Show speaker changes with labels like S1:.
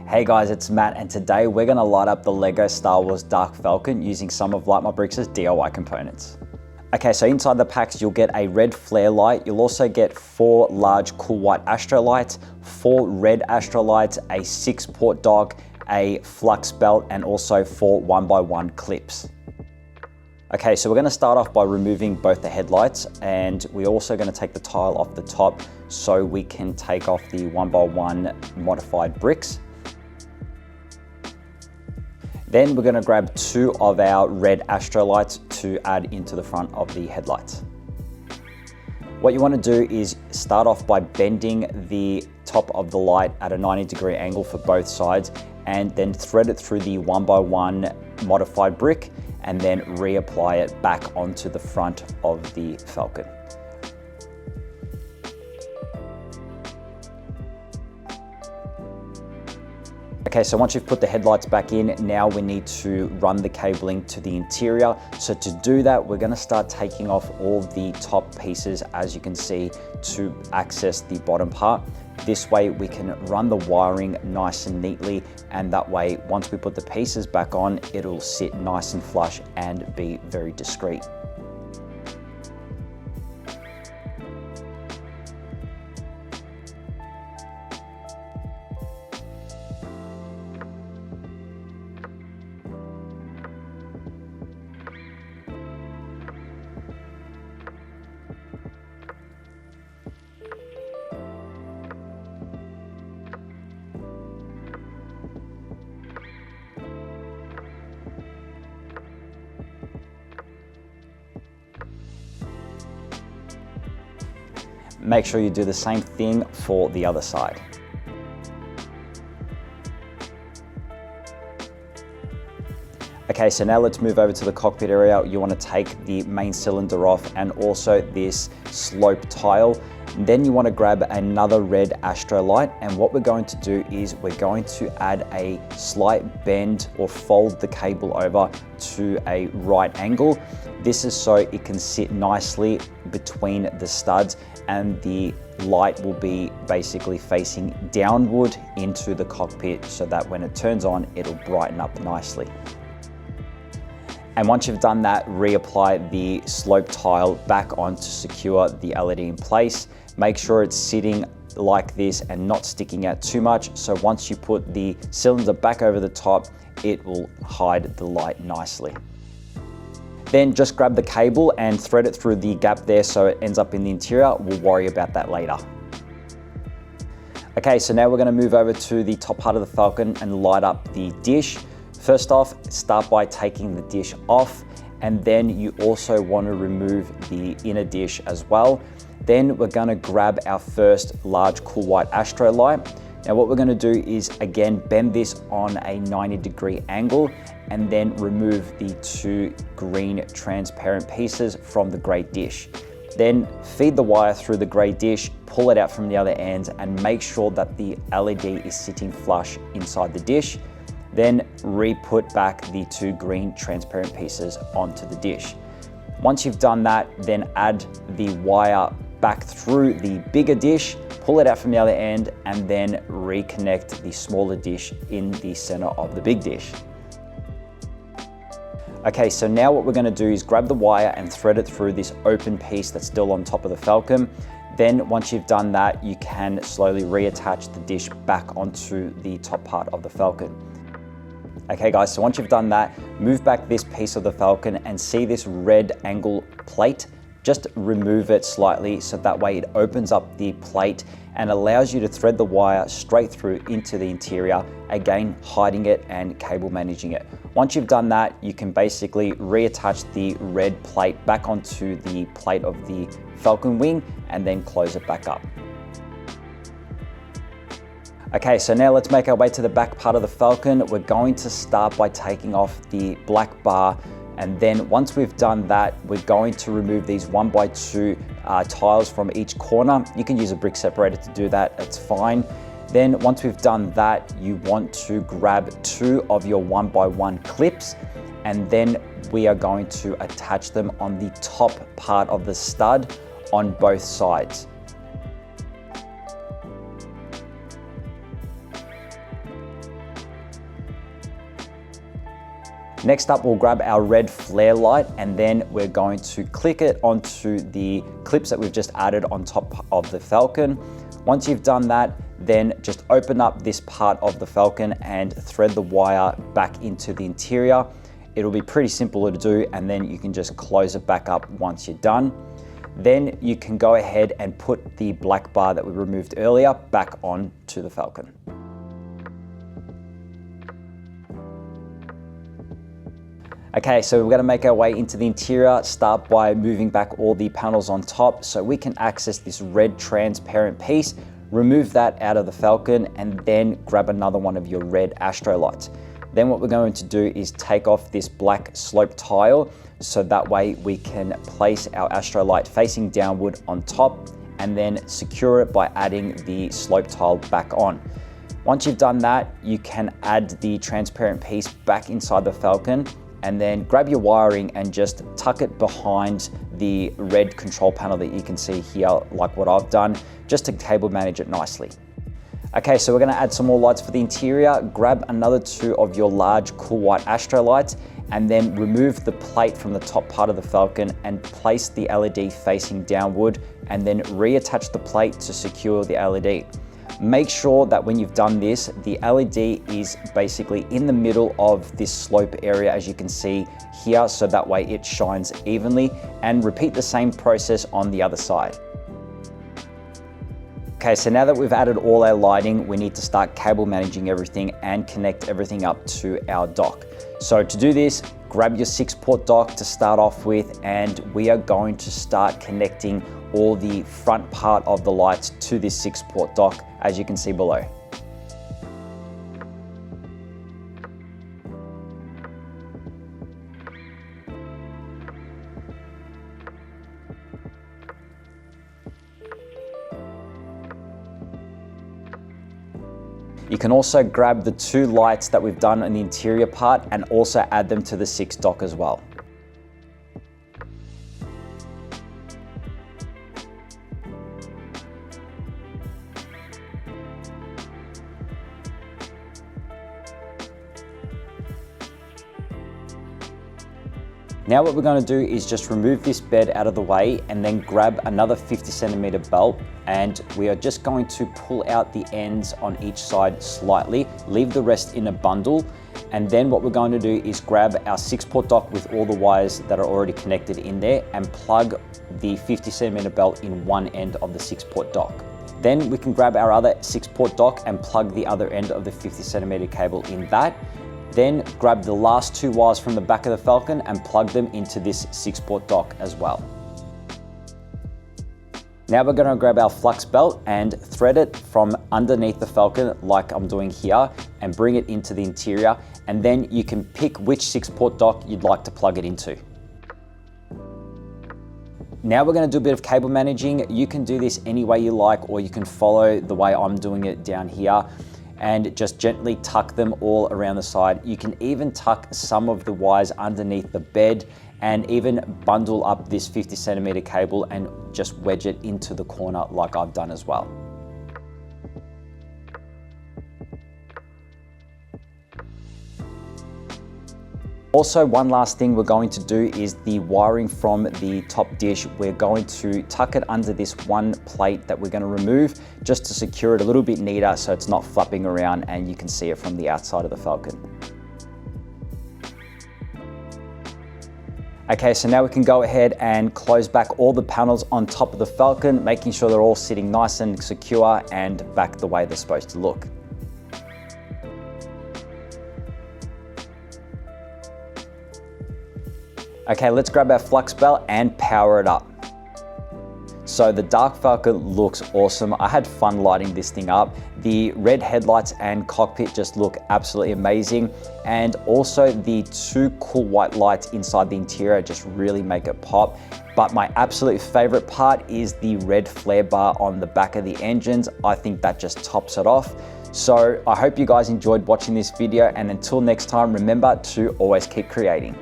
S1: Hey guys, it's Matt, and today we're gonna light up the LEGO Star Wars Dark Falcon using some of Light My Bricks' DIY components. Okay, so inside the packs, you'll get a red flare light. You'll also get 4 large cool white astro lights, 4 red astro lights, a 6-port dock, a flux belt, and also 4 1x1 clips. Okay, so we're gonna start off by removing both the headlights, and we're also gonna take the tile off the top so we can take off the 1x1 modified bricks. Then we're gonna grab 2 of our red astro lights to add into the front of the headlights. What you wanna do is start off by bending the top of the light at a 90-degree angle for both sides, and then thread it through the 1x1 modified brick, and then reapply it back onto the front of the Falcon. Okay, so once you've put the headlights back in, now we need to run the cabling to the interior. So to do that, we're gonna start taking off all the top pieces, as you can see, to access the bottom part. This way we can run the wiring nice and neatly, and that way, once we put the pieces back on, it'll sit nice and flush and be very discreet. Make sure you do the same thing for the other side. Okay, so now let's move over to the cockpit area. You want to take the main cylinder off and also this slope tile. Then you want to grab another red astro light, and what we're going to do is we're going to add a slight bend or fold the cable over to a right angle. This is so it can sit nicely between the studs, and the light will be basically facing downward into the cockpit so that when it turns on, it'll brighten up nicely. And once you've done that, reapply the slope tile back on to secure the LED in place. Make sure it's sitting like this and not sticking out too much. So once you put the cylinder back over the top, it will hide the light nicely. Then just grab the cable and thread it through the gap there so it ends up in the interior. We'll worry about that later. Okay, so now we're gonna move over to the top part of the Falcon and light up the dish. First off, start by taking the dish off, and then you also want to remove the inner dish as well. Then we're going to grab our first large cool white astro light. Now what we're going to do is again bend this on a 90-degree angle, and then remove the 2 green transparent pieces from the grey dish. Then feed the wire through the grey dish, pull it out from the other end, and make sure that the LED is sitting flush inside the dish. Then re-put back the 2 green transparent pieces onto the dish. Once you've done that, then add the wire back through the bigger dish, pull it out from the other end, and then reconnect the smaller dish in the center of the big dish. Okay, so now what we're gonna do is grab the wire and thread it through this open piece that's still on top of the Falcon. Then once you've done that, you can slowly reattach the dish back onto the top part of the Falcon. Okay guys, so once you've done that, move back this piece of the Falcon and see this red angle plate. Just remove it slightly so that way it opens up the plate and allows you to thread the wire straight through into the interior, again hiding it and cable managing it. Once you've done that, you can basically reattach the red plate back onto the plate of the Falcon wing and then close it back up. Okay, so now let's make our way to the back part of the Falcon. We're going to start by taking off the black bar, and then once we've done that, we're going to remove these 1x2 tiles from each corner. You can use a brick separator to do that, it's fine. Then once we've done that, you want to grab 2 of your 1x1 clips, and then we are going to attach them on the top part of the stud on both sides. Next up, we'll grab our red flare light and then we're going to click it onto the clips that we've just added on top of the Falcon. Once you've done that, then just open up this part of the Falcon and thread the wire back into the interior. It'll be pretty simple to do, and then you can just close it back up once you're done. Then you can go ahead and put the black bar that we removed earlier back on to the Falcon. Okay, so we're gonna make our way into the interior. Start by moving back all the panels on top so we can access this red transparent piece. Remove that out of the Falcon and then grab another one of your red astro lights. Then what we're going to do is take off this black slope tile so that way we can place our astro light facing downward on top and then secure it by adding the slope tile back on. Once you've done that, you can add the transparent piece back inside the Falcon and then grab your wiring and just tuck it behind the red control panel that you can see here, like what I've done, just to cable manage it nicely. Okay, so we're gonna add some more lights for the interior. Grab another 2 of your large cool white astro lights and then remove the plate from the top part of the Falcon and place the LED facing downward and then reattach the plate to secure the LED. Make sure that when you've done this, the LED is basically in the middle of this slope area, as you can see here, so that way it shines evenly, and repeat the same process on the other side. Okay, so now that we've added all our lighting, we need to start cable managing everything and connect everything up to our dock. So to do this, grab your 6-port dock to start off with, and we are going to start connecting all the front part of the lights to this 6-port dock, as you can see below. You can also grab the 2 lights that we've done in the interior part and also add them to the 6 dock as well. Now what we're going to do is just remove this bed out of the way and then grab another 50-centimeter belt, and we are just going to pull out the ends on each side slightly, leave the rest in a bundle, and then what we're going to do is grab our 6-port dock with all the wires that are already connected in there and plug the 50-centimeter belt in one end of the 6-port dock. Then we can grab our other 6-port dock and plug the other end of the 50-centimeter cable in that. Then grab the last 2 wires from the back of the Falcon and plug them into this 6-port dock as well. Now we're going to grab our flux belt and thread it from underneath the Falcon like I'm doing here and bring it into the interior, and then you can pick which 6-port dock you'd like to plug it into. Now we're going to do a bit of cable managing. You can do this any way you like, or you can follow the way I'm doing it down here and just gently tuck them all around the side. You can even tuck some of the wires underneath the bed and even bundle up this 50-centimeter cable and just wedge it into the corner like I've done as well. Also, one last thing we're going to do is the wiring from the top dish. We're going to tuck it under this one plate that we're going to remove just to secure it a little bit neater so it's not flapping around and you can see it from the outside of the Falcon. Okay, so now we can go ahead and close back all the panels on top of the Falcon, making sure they're all sitting nice and secure and back the way they're supposed to look. Okay, let's grab our flux belt and power it up. So the Dark Falcon looks awesome. I had fun lighting this thing up. The red headlights and cockpit just look absolutely amazing. And also the 2 cool white lights inside the interior just really make it pop. But my absolute favorite part is the red flare bar on the back of the engines. I think that just tops it off. So I hope you guys enjoyed watching this video, and until next time, remember to always keep creating.